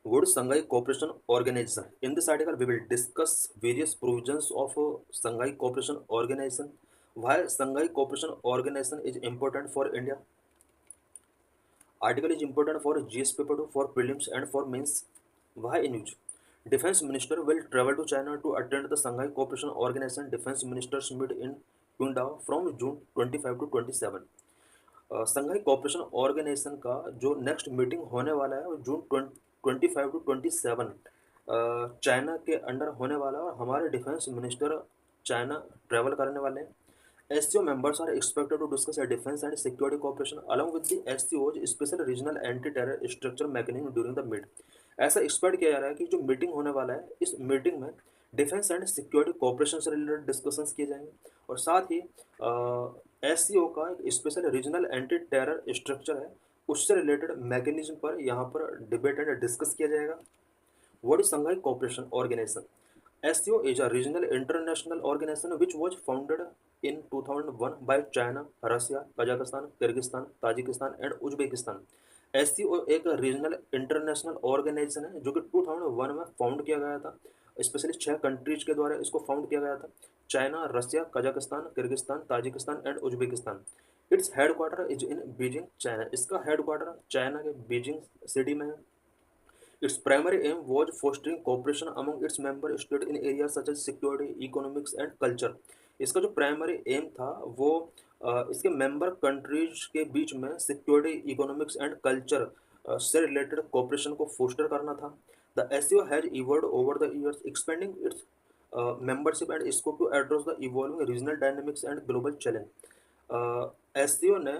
World Shanghai Cooperation Organization. In this article, we will discuss various provisions of Shanghai Cooperation Organization. Why Shanghai Cooperation Organization is important for India. Article is important for GS paper 2, for prelims and for mains. Why in which? Defense Minister will travel to China to attend the Shanghai Cooperation Organization Defense Ministers meet in Qingdao from June 25 to 27. Shanghai cooperation organisation का जो next meeting होने वाला है वो जून 25 to 27 China के under होने वाला है और हमारे डिफेंस मिनिस्टर चाइना ट्रैवल करने वाले हैं. SCO members are expected to discuss a defense and security cooperation along with the SCO's special regional anti-terror structure mechanism during the meet. ऐसा एक्सपेक्ट किया जा रहा है कि जो मीटिंग होने वाला है इस मीटिंग में डिफेंस एंड सिक्योरिटी कोऑपरेशन से रिलेटेड डिस्कशंस किए जाएंगे और साथ ही SCO का एक special regional anti terror structure है उससे रिलेटेड मैकेनिज्म पर यहाँ पर डिबेट एंड डिस्कस किया जाएगा. What is Shanghai Cooperation Organization? SCO is a regional international organization which was founded in 2001 by China, Russia, Kazakhstan, Kyrgyzstan, Tajikistan and Uzbekistan. SCO एक regional international organisation है जो कि 2001 में फाउंड किया गया था. स्पेशली 6 कंट्रीज के द्वारा इसको फाउंड किया गया था. China, Russia, Kazakhstan, Kyrgyzstan, Tajikistan and Uzbekistan. Its headquarter is in Beijing, China. इसका हेडक्वार्टर चाइना के बीजिंग सिटी में है. Its primary aim was fostering cooperation among its member states in areas such as security, economics and culture. इसका जो primary aim था वो इसके member countries के बीच में सिक्योरिटी, इकोनॉमिक्स एंड कल्चर से रिलेटेड कोऑपरेशन को फोस्टर करना था. The SCO has evolved over the years expanding it's membership and scope to address the evolving regional dynamics and global challenge. SCO ने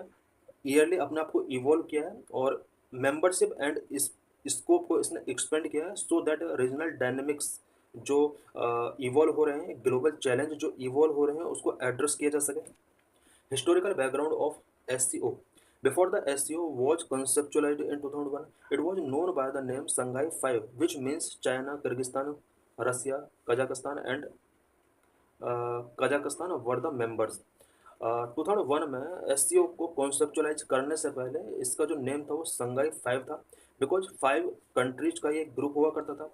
yearly अपने आप को इवॉल्व किया है और मेंबरशिप एंड इस स्कोप को इसने एक्सपेंड किया है सो दैट रीजनल डायनेमिक्स जो इवॉल्व हो रहे हैं, ग्लोबल चैलेंज जो इवॉल्व हो रहे हैं उसको एड्रेस किया जा सके. Historical background of SCO. Before the SCO was conceptualized in 2001, it was known by the name Shanghai Five, which means China, Kyrgyzstan, Russia, Kazakhstan and Kazakhstan were the members. 2001 में SCO को conceptualise करने से पहले इसका जो name था वो संघाई 5 था बिकॉज 5 कंट्रीज का ये ग्रुप हुआ करता था.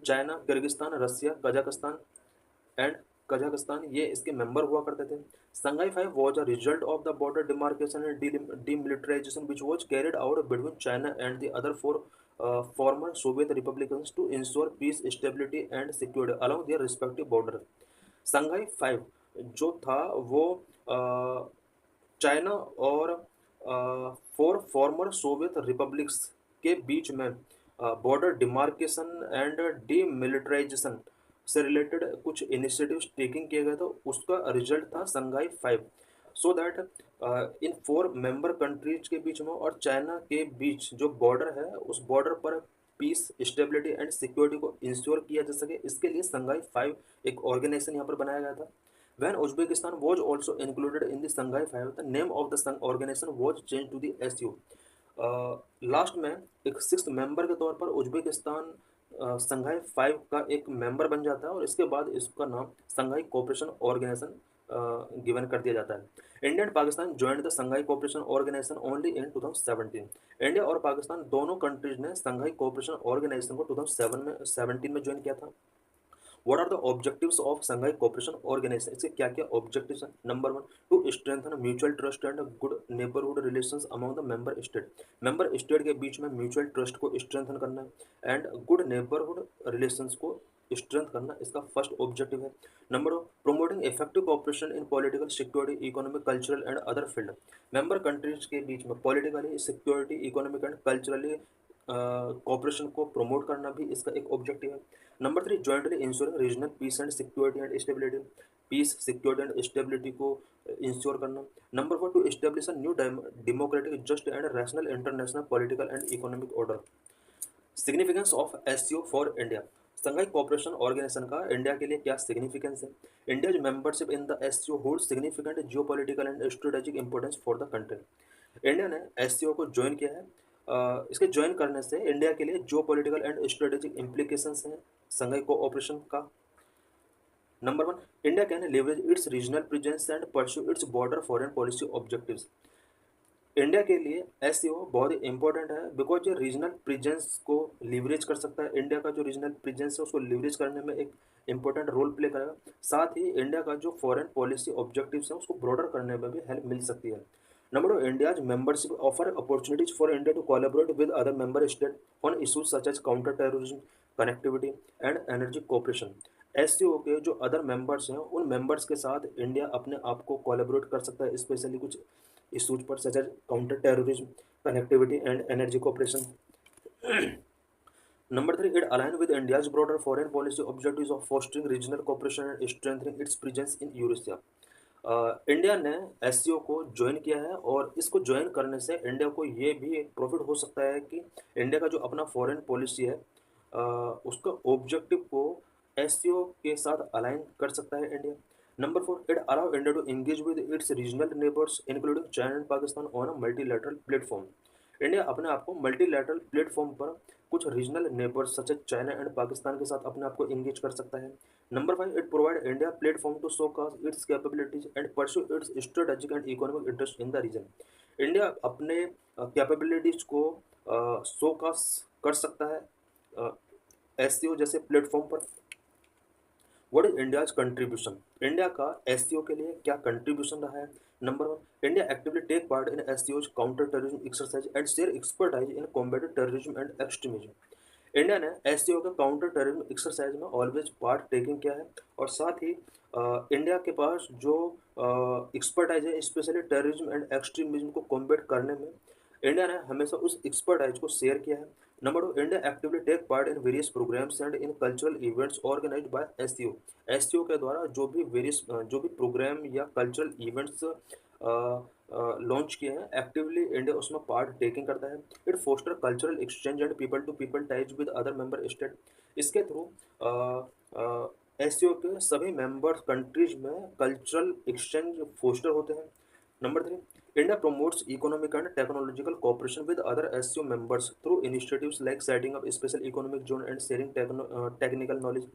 China, Kyrgyzstan, Russia, Kazakhstan and Kazakhstan ये इसके मेंबर हुआ करते थे. Shanghai 5 was a result of the border demarcation and demilitarisation which was carried out between China and the other 4 former Soviet republics to ensure peace, stability and security along their respective borders. संघाई 5 जो था वो China और 4 former Soviet republics के बीच में border demarcation and demilitarisation से related कुछ initiatives taking किए गए थे. उसका रिजल्ट था संघाई 5. So that in 4 member countries के बीच में और चाइना के बीच जो बॉर्डर है उस बॉर्डर पर पीस, स्टेबिलिटी एंड सिक्योरिटी को इंश्योर किया जा सके इसके लिए संघाई 5 एक ऑर्गेनाइजेशन यहाँ पर बनाया गया था. When Uzbekistan was also included in the Shanghai Five, the name of the organization was changed to the SU. Last में एक 6th मेंबर के तौर पर उज्बेकिस्तान संघाई 5 का एक मेंबर बन जाता है और इसके बाद इसका नाम संघाई कोऑपरेशन ऑर्गेनाइजेशन गिवन कर दिया जाता है. India and Pakistan joined the Shanghai cooperation organisation only in 2017. India और पाकिस्तान दोनों कंट्रीज ने संघाई कोऑपरेशन ऑर्गेनाइजेशन को 2017 में ज्वाइन किया था. What are the objectives of Shanghai Cooperation Organization? इसके क्या क्या objectives हैं? Number 1, to strengthen mutual trust and good neighborhood relations among the member state. member state के बीच में mutual trust को strengthen करना है and good neighborhood relations को strength करना इसका फर्स्ट ऑब्जेक्टिव है. Number 2, promoting effective cooperation in political, security, economic, cultural and other field. member countries के बीच में politically, security, economic and culturally cooperation को प्रमोट करना भी इसका एक ऑब्जेक्टिव है. Number 3, jointly ensuring regional peace and security and stability. Peace, security and stability को ensure करना. Number 4, to establish a new democratic, just and rational international political and economic order. Significance of SCO for India. Shanghai cooperation organisation का India के लिए क्या significance है? India's membership in the SCO hold significant geopolitical and strategic importance for the country. India ने SCO को join किया है. इसके ज्वाइन करने से इंडिया के लिए जियो पॉलिटिकल एंड स्ट्रेटेजिक इम्प्लीकेशंस हैं संघाई कोऑपरेशन का. Number 1, India can leverage it's regional presence and pursue its border foreign policy objectives. India के लिए एसईओ बहुत ही इंपॉर्टेंट है बिकॉज ये रीजनल प्रेजेंस को लीवरेज कर सकता है। इंडिया का जो रीजनल प्रेजेंस है उसको लीवरेज करने में एक इंपॉर्टेंट रोल प्ले करेगा। साथ ही इंडिया का जो फॉरेन पॉलिसी ऑब्जेक्टिव्स है उसको ब्रॉडर करने में भी हेल्प मिल सकती है। Number 2, India's membership offer opportunities for India to collaborate with other member state on issues such as counter terrorism, connectivity and energy cooperation. SCO के जो अदर मेंबर्स हैं उन मेंबर्स के साथ इंडिया अपने आप को कोलैबोरेट कर सकता है, स्पेशली कुछ इशूज पर such as counter terrorism, connectivity and energy cooperation. Number 3, it aligns with India's broader foreign policy objectives of fostering regional cooperation and strengthening its presence in Eurasia. India ने SCO को join किया है और इसको join करने से India को ये भी प्रॉफिट हो सकता है कि इंडिया का जो अपना फॉरेन पॉलिसी है उसका ऑब्जेक्टिव को एससीओ के साथ अलाइन कर सकता है India. Number 4, it allow India to engage with its regional neighbours including China and Pakistan on a multilateral platform. India अपने आप को मल्टीलैटरल प्लेटफॉर्म पर कुछ regional neighbours such as China and Pakistan के साथ अपने आप को एंगेज कर सकता है। Number 5, it provide India platform to showcase its capabilities and pursue its strategic and economic interest in the region. India अपने कैपेबिलिटीज को शोकास कर सकता है एससीओ जैसे प्लेटफॉर्म पर। What is India's contribution? India का एससीओ के लिए क्या कंट्रीब्यूशन रहा है? Number 1, India actively take part in एससीओज counter terrorism exercise and share expertise in combating terrorism and extremism. India ने एससीओ के काउंटर टेररिज्म एक्सरसाइज में ऑलवेज पार्ट टेकिंग किया है और साथ ही इंडिया के पास जो एक्सपर्टाइज है स्पेशली टेररिज्म एंड एक्सट्रीमिज्म को कॉम्बेट करने में इंडिया ने हमेशा उस एक्सपर्टाइज को शेयर किया है। Number 2, India actively take part in various programmes and in cultural events organised by SCO. SCO के द्वारा जो भी प्रोग्राम या कल्चरल इवेंट्स लॉन्च किए हैं एक्टिवली इंडिया उसमें पार्ट टेकिंग करता है। It foster cultural exchange and people to people ties with other member state. इसके थ्रू एससीओ के सभी मेंबर कंट्रीज में कल्चरल एक्सचेंज फोस्टर होते हैं। Number 3, India promotes economic and technological cooperation with other SCO members through initiatives like setting up a special economic zone and sharing technical knowledge.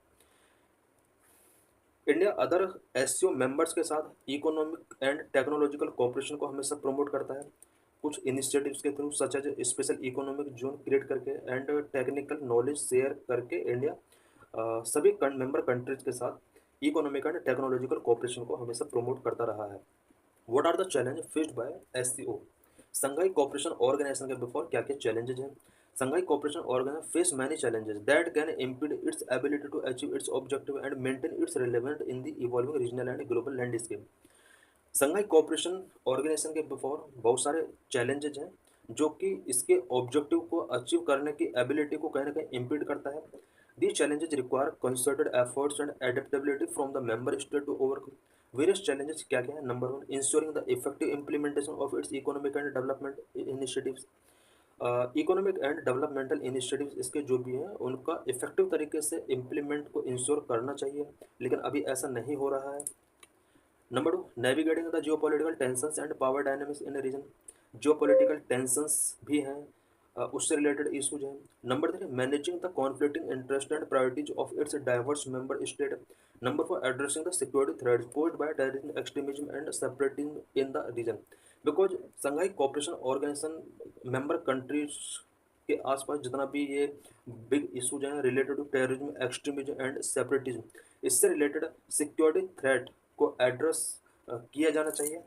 India other SCO members के साथ economic and technological cooperation को हमेशा promote करता है कुछ initiatives के through such as special economic zone create करके and technical knowledge share करके इंडिया सभी मेंबर कंट्रीज के साथ इकोनॉमिक एंड टेक्नोलॉजिकल कोऑपरेशन को हमेशा प्रमोट करता रहा है। What are the challenge faced by SCO? Shanghai cooperation organisation के बिफोर क्या क्या चैलेंजेस हैं? Shanghai cooperation organisation face many challenges that can impede its ability to achieve its objective and maintain its relevance in the evolving regional and global landscape. Shanghai cooperation organisation के before बहुत सारे challenges हैं जो कि इसके objective को achieve करने की एबिलिटी को कहीं ना कहीं इम्पीड करता है। These challenges require concerted efforts and adaptability from the member state to overcome. Various challenges क्या क्या है? Number 1, ensuring the effective implementation of its economic and development initiatives. Economic and developmental initiatives इसके जो भी हैं उनका इफेक्टिव तरीके से इम्प्लीमेंट को इंश्योर करना चाहिए, लेकिन अभी ऐसा नहीं हो रहा है। Number 2, navigating the geopolitical tensions and power dynamics in region. Geopolitical tensions भी हैं, उससे रिलेटेड इशूज हैं। Number 3, managing the conflicting interest and priorities of its diverse member state. Number 4, addressing the security threats posed by terrorism, extremism and separatism in the region. Because Shanghai cooperation organisation member countries के आसपास जितना भी ये big issues हैं related to terrorism, extremism and separatism, इससे related security threat को address किया जाना चाहिए।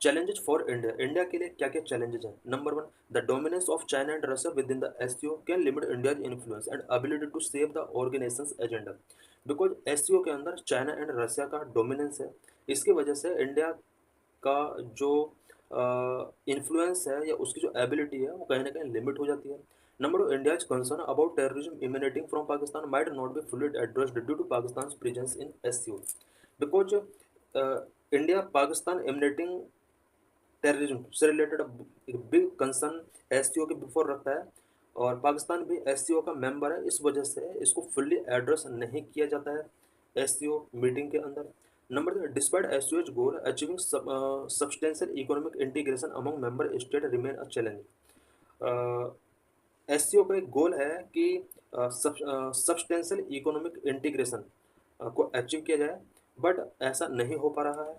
चैलेंजेस फॉर इंडिया, इंडिया के लिए क्या क्या चैलेंजेस हैं? Number 1, the dominance of China and Russia within the SCO can limit India's influence and ability to save the organisation's agenda. Because SCO के अंदर चाइना एंड रशिया का dominance है, इसकी वजह से इंडिया का जो इन्फ्लुएंस है या उसकी जो एबिलिटी है वो कहीं ना कहीं लिमिट हो जाती है। Number 2, India's concern about terrorism emanating from Pakistan might not be fully addressed due to Pakistan presence in SCO. Because India Pakistan emanating terrorism से रिलेटेड एक बिग कंसर्न एससीओ के बिफोर रखता है और पाकिस्तान भी एससीओ का मेंबर है, इस वजह से इसको फुल्ली एड्रेस नहीं किया जाता है एससीओ मीटिंग के अंदर। नंबर 3, डिस्पाइट एससीओज goal achieving substantial economic integration among member state remain a challenge. SCO का एक गोल है कि सब्सटेंशियल इकोनॉमिक इंटीग्रेशन को अचीव किया जाए, बट ऐसा नहीं हो पा रहा है।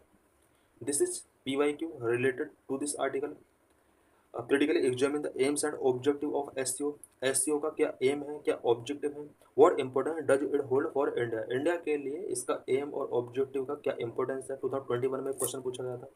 This is PYQ related to this article. Critically examine the aims and objective of SCO. SCO का क्या एम है, क्या ऑब्जेक्टिव है, what importance does it hold for India. India के लिए इसका एम और ऑब्जेक्टिव का क्या इंपॉर्टेंस है। 2021 में क्वेश्चन पूछा गया था।